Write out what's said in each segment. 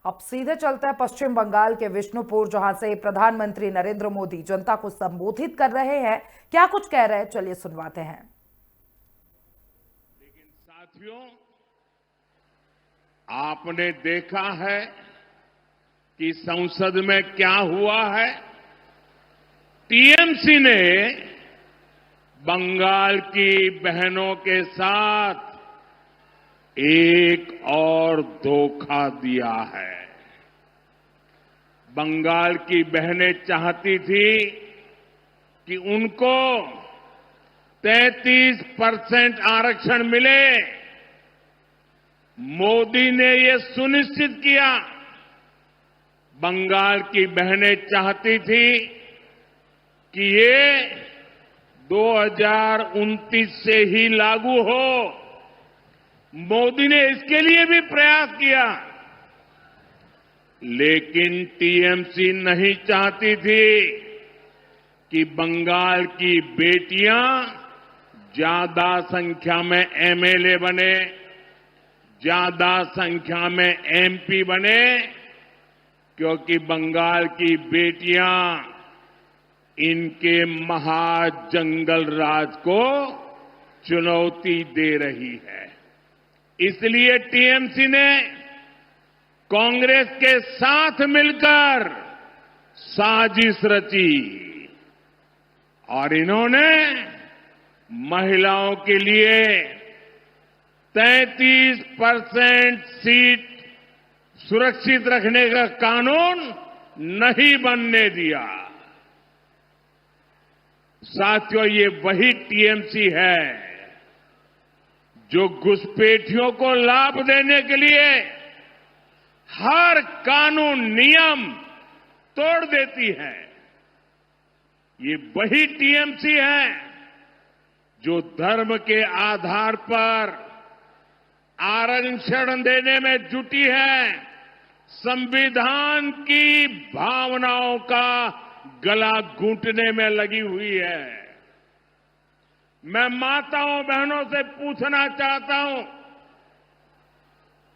अब सीधे चलते हैं पश्चिम बंगाल के विष्णुपुर, जहां से प्रधानमंत्री नरेंद्र मोदी जनता को संबोधित कर रहे हैं। क्या कुछ कह रहे हैं, चलिए सुनवाते हैं। लेकिन साथियों, आपने देखा है कि संसद में क्या हुआ है। टीएमसी ने बंगाल की बहनों के साथ एक और धोखा दिया है। बंगाल की बहनें चाहती थी कि उनको 33% आरक्षण मिले। मोदी ने ये सुनिश्चित किया। बंगाल की बहनें चाहती थी कि ये 2029 से ही लागू हो। मोदी ने इसके लिए भी प्रयास किया, लेकिन टीएमसी नहीं चाहती थी कि बंगाल की बेटियां ज्यादा संख्या में एमएलए बने, ज्यादा संख्या में एमपी बने, क्योंकि बंगाल की बेटियां इनके महाजंगल राज को चुनौती दे रही है। इसलिए टीएमसी ने कांग्रेस के साथ मिलकर साजिश रची और इन्होंने महिलाओं के लिए 33% सीट सुरक्षित रखने का कानून नहीं बनने दिया। साथियों, ये वही टीएमसी है जो घुसपैठियों को लाभ देने के लिए हर कानून नियम तोड़ देती है। ये वही टीएमसी है जो धर्म के आधार पर आरक्षण देने में जुटी है, संविधान की भावनाओं का गला घूंटने में लगी हुई है। मैं माताओं बहनों से पूछना चाहता हूं,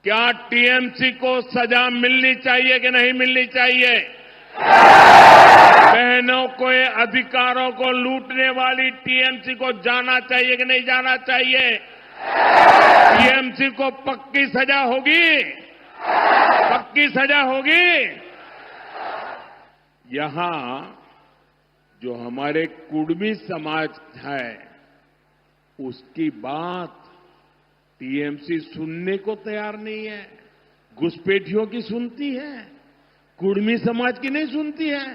क्या टीएमसी को सजा मिलनी चाहिए कि नहीं मिलनी चाहिए? बहनों के अधिकारों को लूटने वाली टीएमसी को जाना चाहिए कि नहीं जाना चाहिए? टीएमसी को पक्की सजा होगी? पक्की सजा होगी? यहां जो हमारे कुर्मी समाज है, उसकी बात टीएमसी सुनने को तैयार नहीं है। घुसपैठियों की सुनती है, कुर्मी समाज की नहीं सुनती है।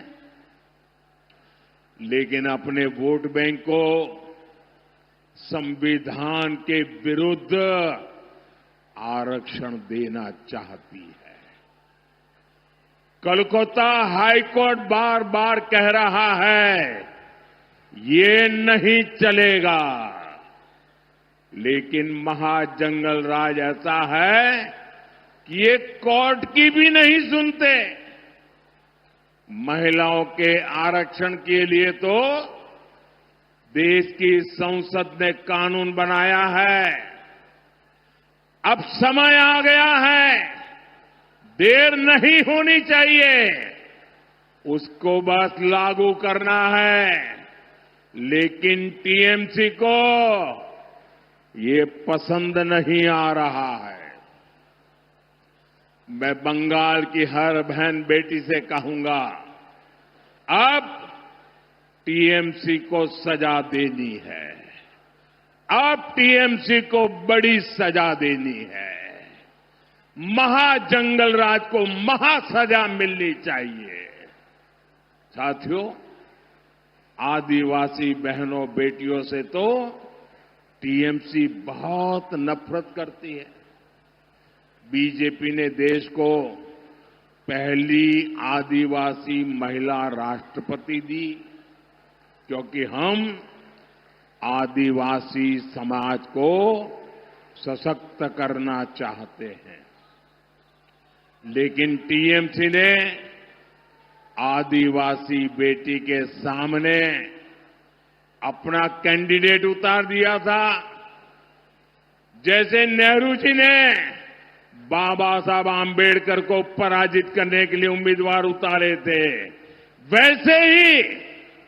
लेकिन अपने वोट बैंक को संविधान के विरुद्ध आरक्षण देना चाहती है। कोलकाता हाईकोर्ट बार बार कह रहा है ये नहीं चलेगा, लेकिन महाजंगल राज ऐसा है कि ये कोर्ट की भी नहीं सुनते। महिलाओं के आरक्षण के लिए तो देश की संसद ने कानून बनाया है। अब समय आ गया है, देर नहीं होनी चाहिए, उसको बस लागू करना है। लेकिन टीएमसी को ये पसंद नहीं आ रहा है। मैं बंगाल की हर बहन बेटी से कहूंगा, अब टीएमसी को सजा देनी है। अब टीएमसी को बड़ी सजा देनी है। महाजंगल राज को महासजा मिलनी चाहिए। साथियों, आदिवासी बहनों बेटियों से तो टीएमसी बहुत नफरत करती है। बीजेपी ने देश को पहली आदिवासी महिला राष्ट्रपति दी, क्योंकि हम आदिवासी समाज को सशक्त करना चाहते हैं। लेकिन टीएमसी ने आदिवासी बेटी के सामने अपना कैंडिडेट उतार दिया था। जैसे नेहरू जी ने बाबा साहब आम्बेडकर को पराजित करने के लिए उम्मीदवार उतारे थे, वैसे ही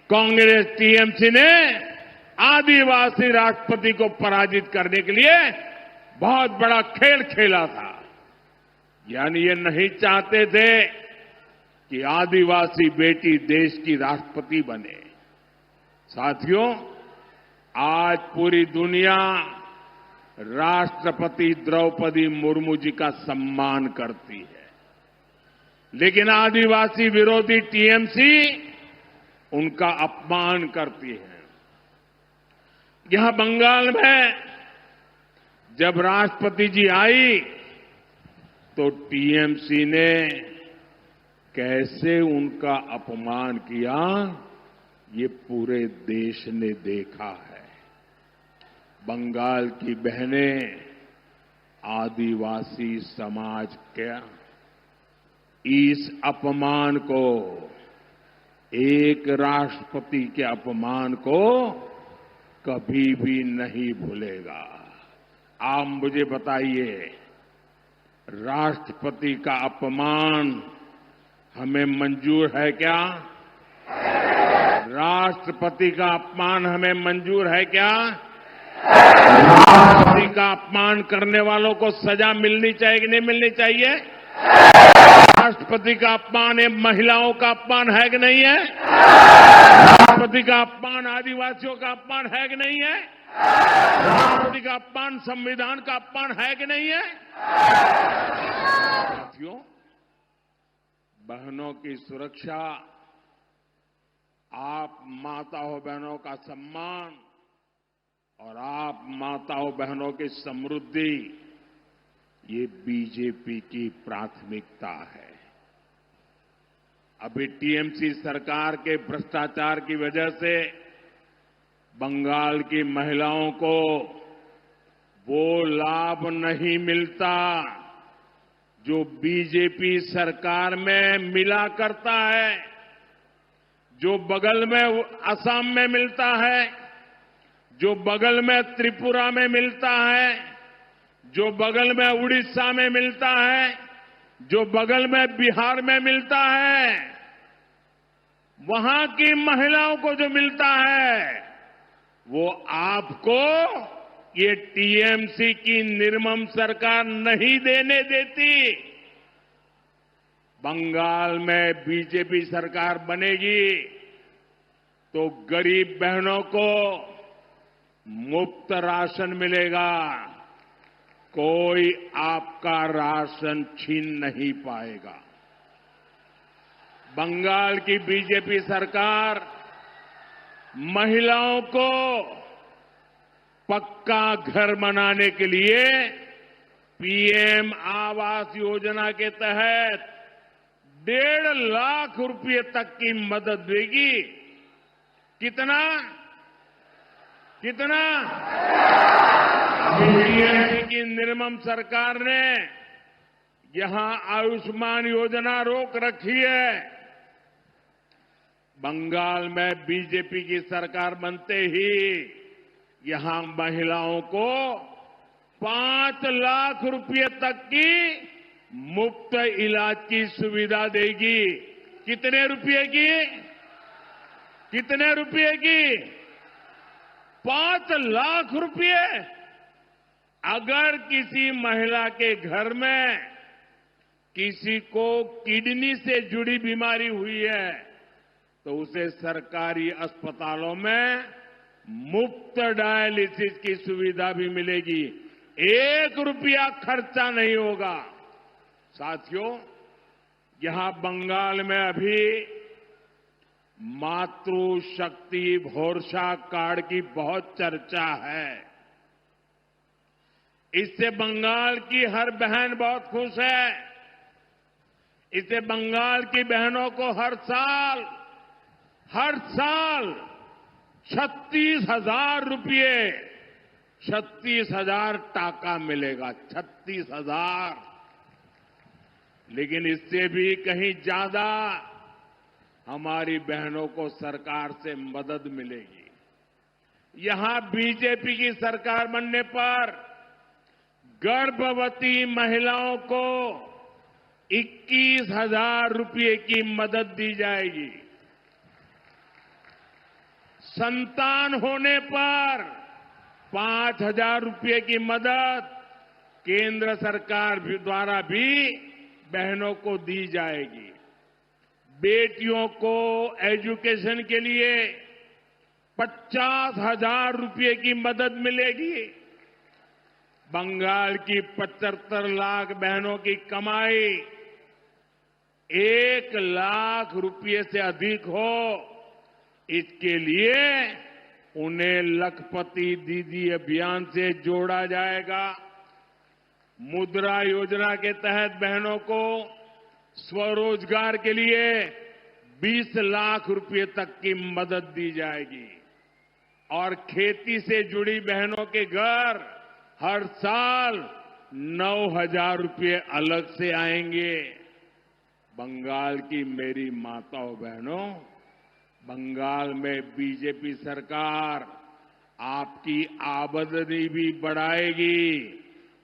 कांग्रेस टीएमसी ने आदिवासी राष्ट्रपति को पराजित करने के लिए बहुत बड़ा खेल खेला था। यानी ये नहीं चाहते थे कि आदिवासी बेटी देश की राष्ट्रपति बने। साथियों, आज पूरी दुनिया राष्ट्रपति द्रौपदी मुर्मू जी का सम्मान करती है, लेकिन आदिवासी विरोधी टीएमसी उनका अपमान करती है। यहां बंगाल में जब राष्ट्रपति जी आई तो टीएमसी ने कैसे उनका अपमान किया, ये पूरे देश ने देखा है। बंगाल की बहनें आदिवासी समाज के इस अपमान को, एक राष्ट्रपति के अपमान को कभी भी नहीं भूलेगा। आप मुझे बताइए, राष्ट्रपति का अपमान हमें मंजूर है क्या? राष्ट्रपति का अपमान हमें मंजूर है क्या? राष्ट्रपति का अपमान करने वालों को सजा मिलनी चाहिए कि नहीं मिलनी चाहिए? राष्ट्रपति का अपमान ये महिलाओं का अपमान है कि नहीं है? राष्ट्रपति का अपमान आदिवासियों का अपमान है कि नहीं है? राष्ट्रपति का अपमान संविधान का अपमान है कि नहीं है? साथियों, बहनों की सुरक्षा, आप माताओं बहनों का सम्मान और आप माताओं बहनों की समृद्धि, ये बीजेपी की प्राथमिकता है। अभी टीएमसी सरकार के भ्रष्टाचार की वजह से बंगाल की महिलाओं को वो लाभ नहीं मिलता जो बीजेपी सरकार में मिला करता है, जो बगल में असम में मिलता है, जो बगल में त्रिपुरा में मिलता है, जो बगल में उड़ीसा में मिलता है, जो बगल में बिहार में मिलता है। वहां की महिलाओं को जो मिलता है वो आपको ये टीएमसी की निर्मम सरकार नहीं देने देती। बंगाल में बीजेपी सरकार बनेगी तो गरीब बहनों को मुफ्त राशन मिलेगा, कोई आपका राशन छीन नहीं पाएगा। बंगाल की बीजेपी सरकार महिलाओं को पक्का घर बनाने के लिए पीएम आवास योजना के तहत 1.5 लाख रुपए तक की मदद देगी। कितना? टीएमसी की निर्मम सरकार ने यहां आयुष्मान योजना रोक रखी है। बंगाल में बीजेपी की सरकार बनते ही यहां महिलाओं को 5 लाख रुपए तक की मुफ्त इलाज की सुविधा देगी। कितने रुपए की? 5 लाख रुपए। अगर किसी महिला के घर में किसी को किडनी से जुड़ी बीमारी हुई है तो उसे सरकारी अस्पतालों में मुफ्त डायलिसिस की सुविधा भी मिलेगी। 1 रुपया खर्चा नहीं होगा। साथियों, यहां बंगाल में अभी मातृशक्ति भरोसा कार्ड की बहुत चर्चा है। इससे बंगाल की हर बहन बहुत खुश है। इससे बंगाल की बहनों को हर साल 36,000 रुपये, 36,000 टाका मिलेगा। 36,000। लेकिन इससे भी कहीं ज्यादा हमारी बहनों को सरकार से मदद मिलेगी। यहां बीजेपी की सरकार बनने पर गर्भवती महिलाओं को 21,000 रुपये की मदद दी जाएगी। संतान होने पर 5,000 रुपये की मदद केंद्र सरकार द्वारा भी बहनों को दी जाएगी। बेटियों को एजुकेशन के लिए 50,000 रुपये की मदद मिलेगी। बंगाल की 75 लाख बहनों की कमाई 1 लाख रुपये से अधिक हो, इसके लिए उन्हें लखपति दीदी अभियान से जोड़ा जाएगा। मुद्रा योजना के तहत बहनों को स्वरोजगार के लिए 20 लाख रुपये तक की मदद दी जाएगी और खेती से जुड़ी बहनों के घर हर साल 9,000 रुपये अलग से आएंगे। बंगाल की मेरी माताओं बहनों, बंगाल में बीजेपी सरकार आपकी आमदनी भी बढ़ाएगी,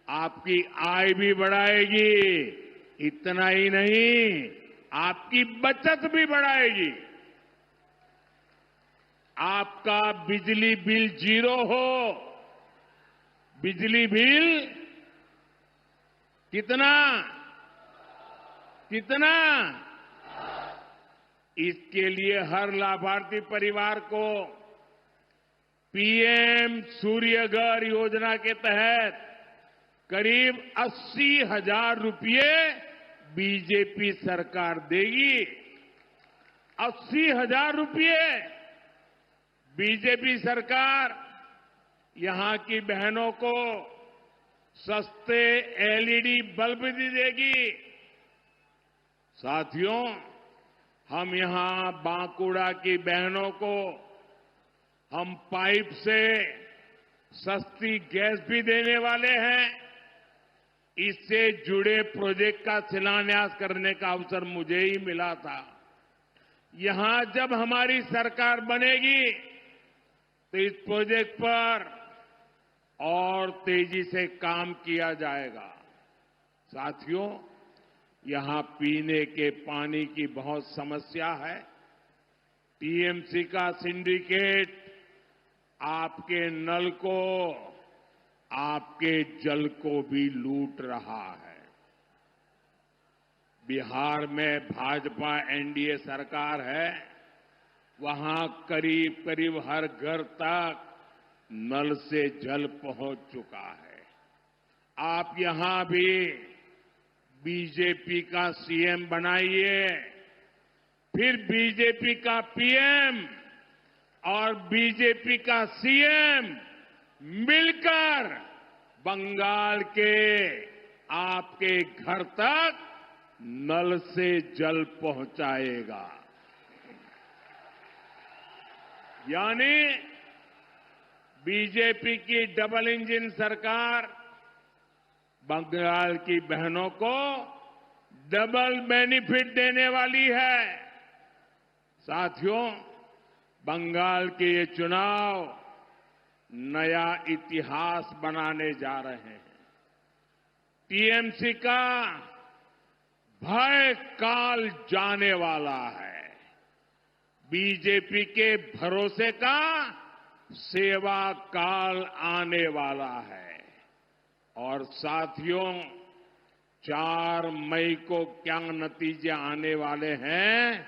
आपकी आय भी बढ़ाएगी। इतना ही नहीं, आपकी बचत भी बढ़ाएगी। आपका बिजली बिल 0 हो। बिजली बिल कितना कितना? इसके लिए हर लाभार्थी परिवार को पीएम सूर्यघर योजना के तहत करीब 80,000 रुपये बीजेपी सरकार देगी। 80,000 रुपये बीजेपी सरकार यहां की बहनों को सस्ते एलईडी बल्ब भी देगी। साथियों, हम यहां बांकुड़ा की बहनों को हम पाइप से सस्ती गैस भी देने वाले हैं। इससे जुड़े प्रोजेक्ट का शिलान्यास करने का अवसर मुझे ही मिला था। यहां जब हमारी सरकार बनेगी तो इस प्रोजेक्ट पर और तेजी से काम किया जाएगा। साथियों, यहां पीने के पानी की बहुत समस्या है। टीएमसी का सिंडिकेट आपके नल को, आपके जल को भी लूट रहा है। बिहार में भाजपा एनडीए सरकार है, वहां करीब करीब हर घर तक नल से जल पहुंच चुका है। आप यहां भी बीजेपी का सीएम बनाइए, फिर बीजेपी का पीएम और बीजेपी का सीएम मिलकर बंगाल के आपके घर तक नल से जल पहुंचाएगा। यानी बीजेपी की डबल इंजन सरकार बंगाल की बहनों को डबल बेनिफिट देने वाली है। साथियों, बंगाल के ये चुनाव नया इतिहास बनाने जा रहे हैं। टीएमसी का भय काल जाने वाला है। बीजेपी के भरोसे का सेवा काल आने वाला है। और साथियों, 4 मई को क्या नतीजे आने वाले हैं,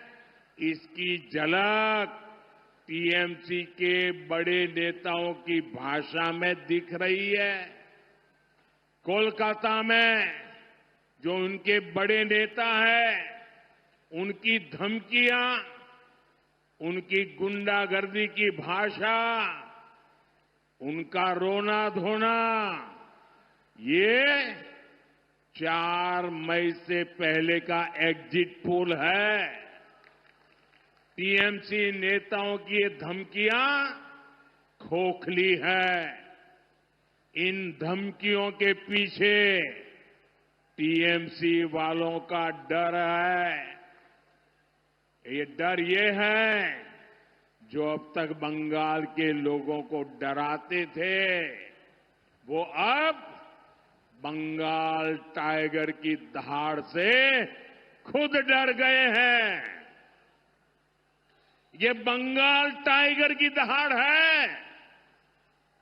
इसकी झलक टीएमसी के बड़े नेताओं की भाषा में दिख रही है। कोलकाता में जो उनके बड़े नेता हैं, उनकी धमकियां, उनकी गुंडागर्दी की भाषा, उनका रोना धोना, ये 4 मई से पहले का एग्जिट पोल है। टीएमसी नेताओं की ये धमकियां खोखली है। इन धमकियों के पीछे टीएमसी वालों का डर है। ये डर ये है जो अब तक बंगाल के लोगों को डराते थे, वो अब बंगाल टाइगर की दहाड़ से खुद डर गए हैं। ये बंगाल टाइगर की दहाड़ है।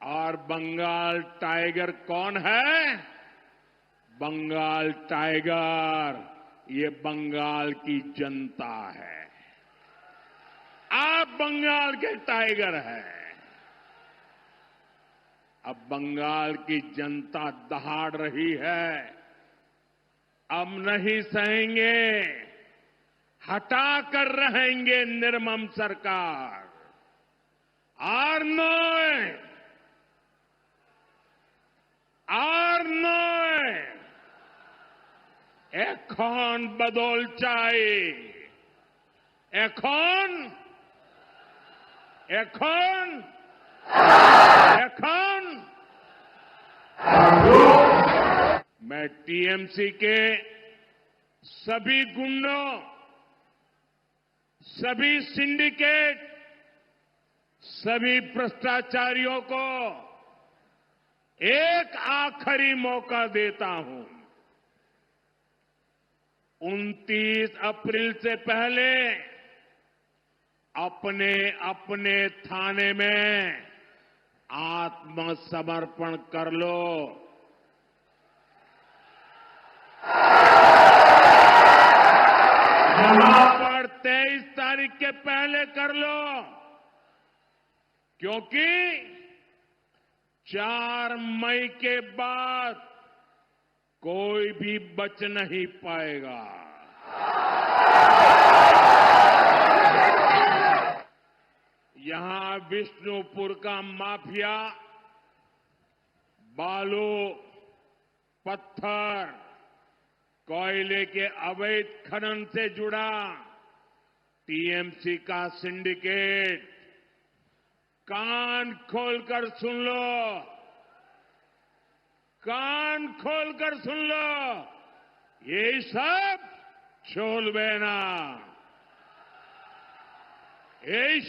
और बंगाल टाइगर कौन है? बंगाल टाइगर ये बंगाल की जनता है। आप बंगाल के टाइगर हैं। अब बंगाल की जनता दहाड़ रही है। अब नहीं सहेंगे, हटा कर रहेंगे निर्मम सरकार। আর নয়, আর নয়, এখন বদল চাই। এখন এখন এখন मैं टीएमसी के सभी गुंडों, सभी सिंडिकेट, सभी भ्रष्टाचारियों को एक आखिरी मौका देता हूं। 29 अप्रैल से पहले अपने अपने थाने में आत्मसमर्पण कर लो। यहां पर 23 तारीख के पहले कर लो, क्योंकि 4 मई के बाद कोई भी बच नहीं पाएगा। यहां विष्णुपुर का माफिया बालू, पत्थर, कोयले के अवैध खनन से जुड़ा टीएमसी का सिंडिकेट, कान खोलकर सुन लो, कान खोलकर सुन लो, ये सब छोड़बे ना। ये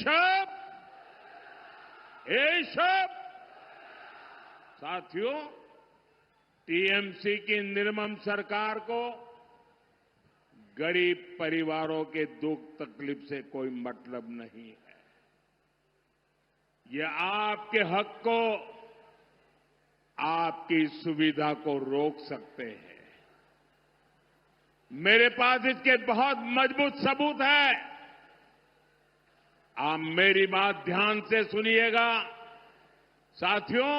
सब साथियों, टीएमसी की निर्मम सरकार को गरीब परिवारों के दुख तकलीफ से कोई मतलब नहीं है। ये आपके हक को, आपकी सुविधा को रोक सकते हैं। मेरे पास इसके बहुत मजबूत सबूत है। आप मेरी बात ध्यान से सुनिएगा। साथियों,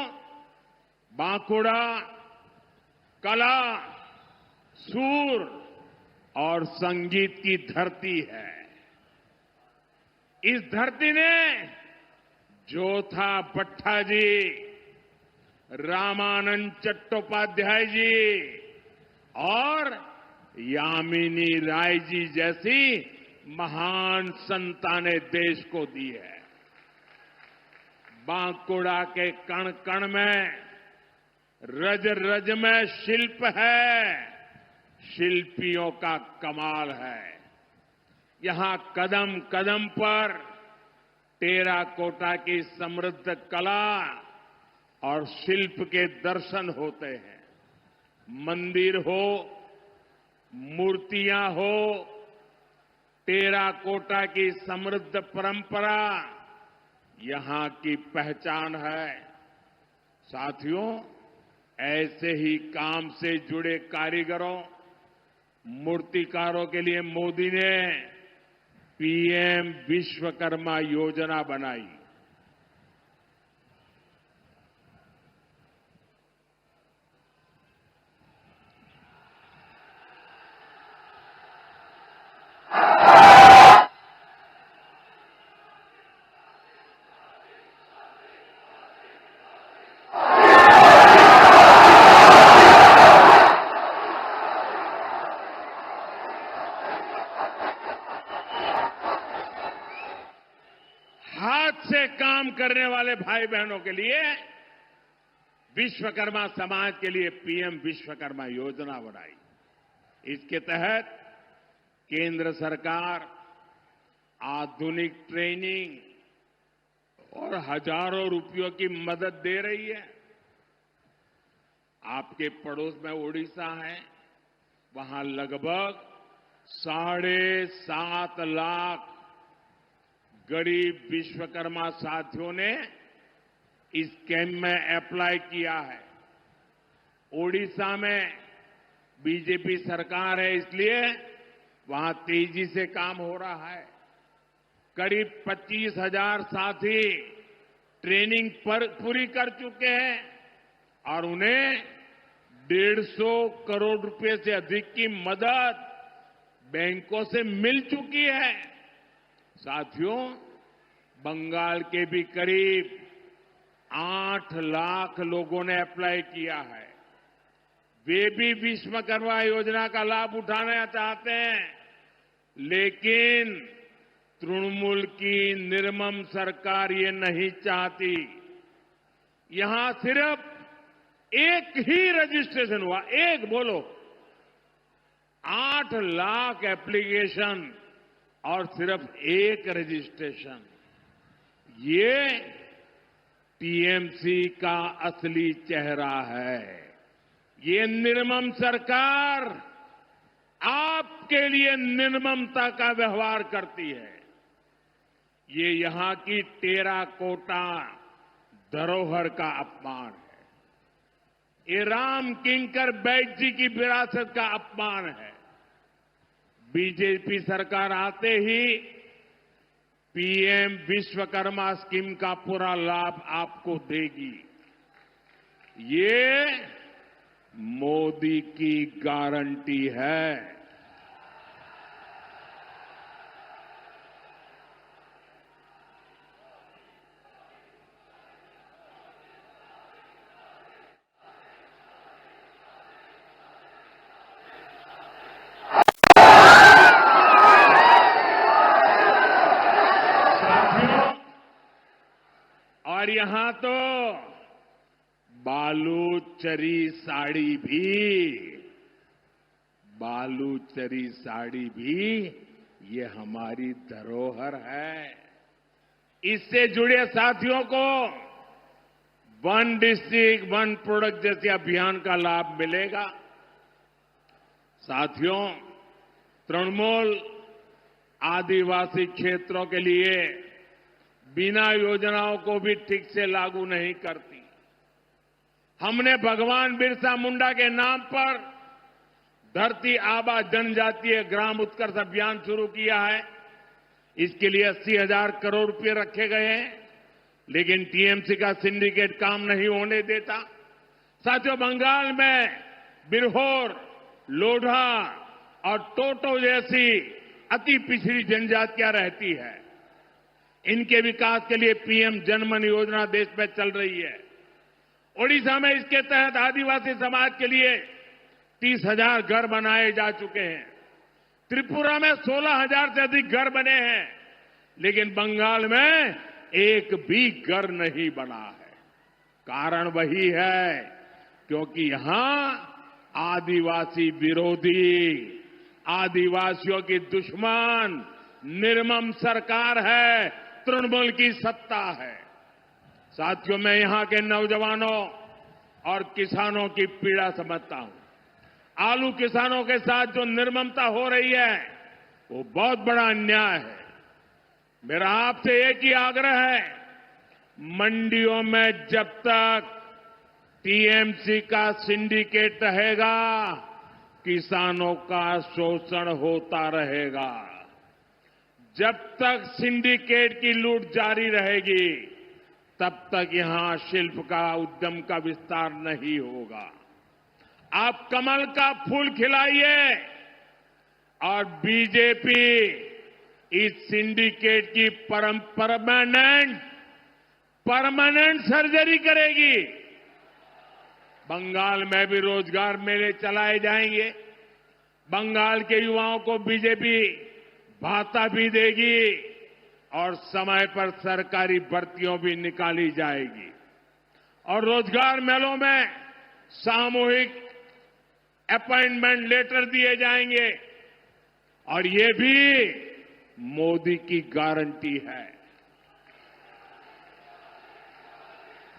बांकुड़ा कला, सूर और संगीत की धरती है। इस धरती ने जोथा भट्टा जी, रामानंद चट्टोपाध्याय जी और यामिनी राय जी जैसी महान संतानें देश को दी है। बांकुड़ा के कण कण में, रज रज में शिल्प है, शिल्पियों का कमाल है। यहां कदम कदम पर टेराकोटा की समृद्ध कला और शिल्प के दर्शन होते हैं। मंदिर हो, मूर्तियां हो, टेराकोटा की समृद्ध परंपरा यहां की पहचान है। साथियों, ऐसे ही काम से जुड़े कारीगरों, मूर्तिकारों के लिए मोदी ने पीएम विश्वकर्मा योजना बनाई। हाथ से काम करने वाले भाई बहनों के लिए विश्वकर्मा समाज के लिए पीएम विश्वकर्मा योजना बनाई। इसके तहत केंद्र सरकार आधुनिक ट्रेनिंग और हजारों रुपयों की मदद दे रही है। आपके पड़ोस में ओडिशा है, वहां लगभग 7.5 लाख गरीब विश्वकर्मा साथियों ने इस कैंप में अप्लाई किया है। ओडिशा में बीजेपी सरकार है, इसलिए वहां तेजी से काम हो रहा है। करीब 25,000 साथी ट्रेनिंग पूरी कर चुके हैं और उन्हें 150 करोड़ रुपए से अधिक की मदद बैंकों से मिल चुकी है। साथियों, बंगाल के भी करीब 8 लाख लोगों ने अप्लाई किया है। वे भी विश्वकर्मा योजना का लाभ उठाना चाहते हैं, लेकिन तृणमूल की निर्मम सरकार ये नहीं चाहती। यहां सिर्फ एक ही रजिस्ट्रेशन हुआ, एक बोलो, 8 लाख एप्लीकेशन और सिर्फ एक रजिस्ट्रेशन। ये टीएमसी का असली चेहरा है। ये निर्मम सरकार आपके लिए निर्ममता का व्यवहार करती है। ये यहां की टेराकोटा धरोहर का अपमान है। ये राम किंकर बैठ जी की विरासत का अपमान है। बीजेपी सरकार आते ही पीएम विश्वकर्मा स्कीम का पूरा लाभ आपको देगी। ये मोदी की गारंटी है। और यहां तो बालूचरी साड़ी भी ये हमारी धरोहर है। इससे जुड़े साथियों को वन डिस्ट्रिक्ट वन प्रोडक्ट जैसे अभियान का लाभ मिलेगा। साथियों, तृणमूल आदिवासी क्षेत्रों के लिए बिना योजनाओं को भी ठीक से लागू नहीं करती। हमने भगवान बिरसा मुंडा के नाम पर धरती आबा जनजातीय ग्राम उत्कर्ष अभियान शुरू किया है। इसके लिए 80,000 करोड़ रुपए रखे गए हैं, लेकिन टीएमसी का सिंडिकेट काम नहीं होने देता। साथियों, बंगाल में बिरहोर, लोढ़ा और टोटो जैसी अति पिछड़ी जनजातियां रहती है। इनके विकास के लिए पीएम जनमन योजना देश में चल रही है। ओडिशा में इसके तहत आदिवासी समाज के लिए 30,000 घर बनाए जा चुके हैं। त्रिपुरा में 16,000 से अधिक घर बने हैं, लेकिन बंगाल में एक भी घर नहीं बना है। कारण वही है क्योंकि यहां आदिवासी विरोधी, आदिवासियों की दुश्मन निर्मम सरकार है, तृणमूल की सत्ता है। साथियों, मैं यहां के नौजवानों और किसानों की पीड़ा समझता हूं। आलू किसानों के साथ जो निर्ममता हो रही है वो बहुत बड़ा अन्याय है। मेरा आपसे एक ही आग्रह है, मंडियों में जब तक टीएमसी का सिंडिकेट रहेगा, किसानों का शोषण होता रहेगा। जब तक सिंडिकेट की लूट जारी रहेगी, तब तक यहां शिल्प का उद्यम का विस्तार नहीं होगा। आप कमल का फूल खिलाइए और बीजेपी इस सिंडिकेट की परमानेंट सर्जरी करेगी। बंगाल में भी रोजगार मेले चलाए जाएंगे। बंगाल के युवाओं को बीजेपी भाता भी देगी और समय पर सरकारी भर्तियों भी निकाली जाएगी। और रोजगार मेलों में सामूहिक अपॉइंटमेंट लेटर दिए जाएंगे और ये भी मोदी की गारंटी है।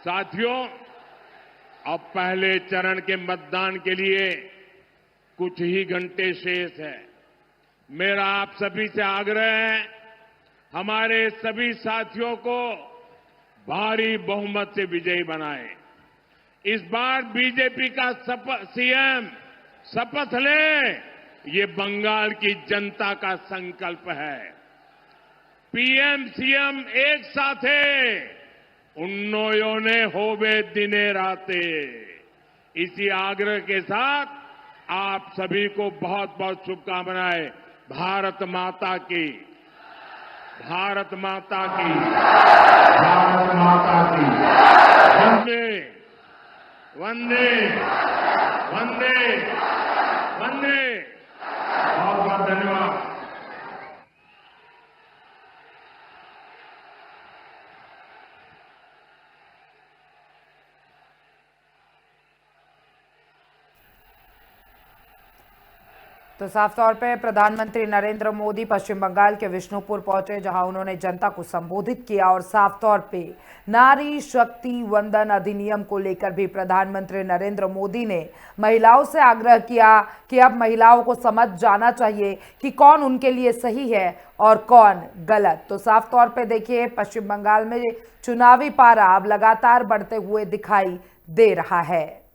साथियों, अब पहले चरण के मतदान के लिए कुछ ही घंटे शेष है। मेरा आप सभी से आग्रह है, हमारे सभी साथियों को भारी बहुमत से विजयी बनाएं। इस बार बीजेपी का सीएम शपथ ले, ये बंगाल की जनता का संकल्प है। पीएम सीएम एक साथे उन्नोयोने होवे दिने राते। इसी आग्रह के साथ आप सभी को बहुत बहुत शुभकामनाएं। भारत माता की, भारत माता की, भारत माता की। वंदे वंदे वंदे वंदे। बहुत बहुत धन्यवाद। तो साफ तौर पे प्रधानमंत्री नरेंद्र मोदी पश्चिम बंगाल के विष्णुपुर पहुंचे, जहां उन्होंने जनता को संबोधित किया और साफ तौर पे नारी शक्ति वंदन अधिनियम को लेकर भी प्रधानमंत्री नरेंद्र मोदी ने महिलाओं से आग्रह किया कि अब महिलाओं को समझ जाना चाहिए कि कौन उनके लिए सही है और कौन गलत। तो साफ तौर पे देखिए, पश्चिम बंगाल में चुनावी पारा अब लगातार बढ़ते हुए दिखाई दे रहा है।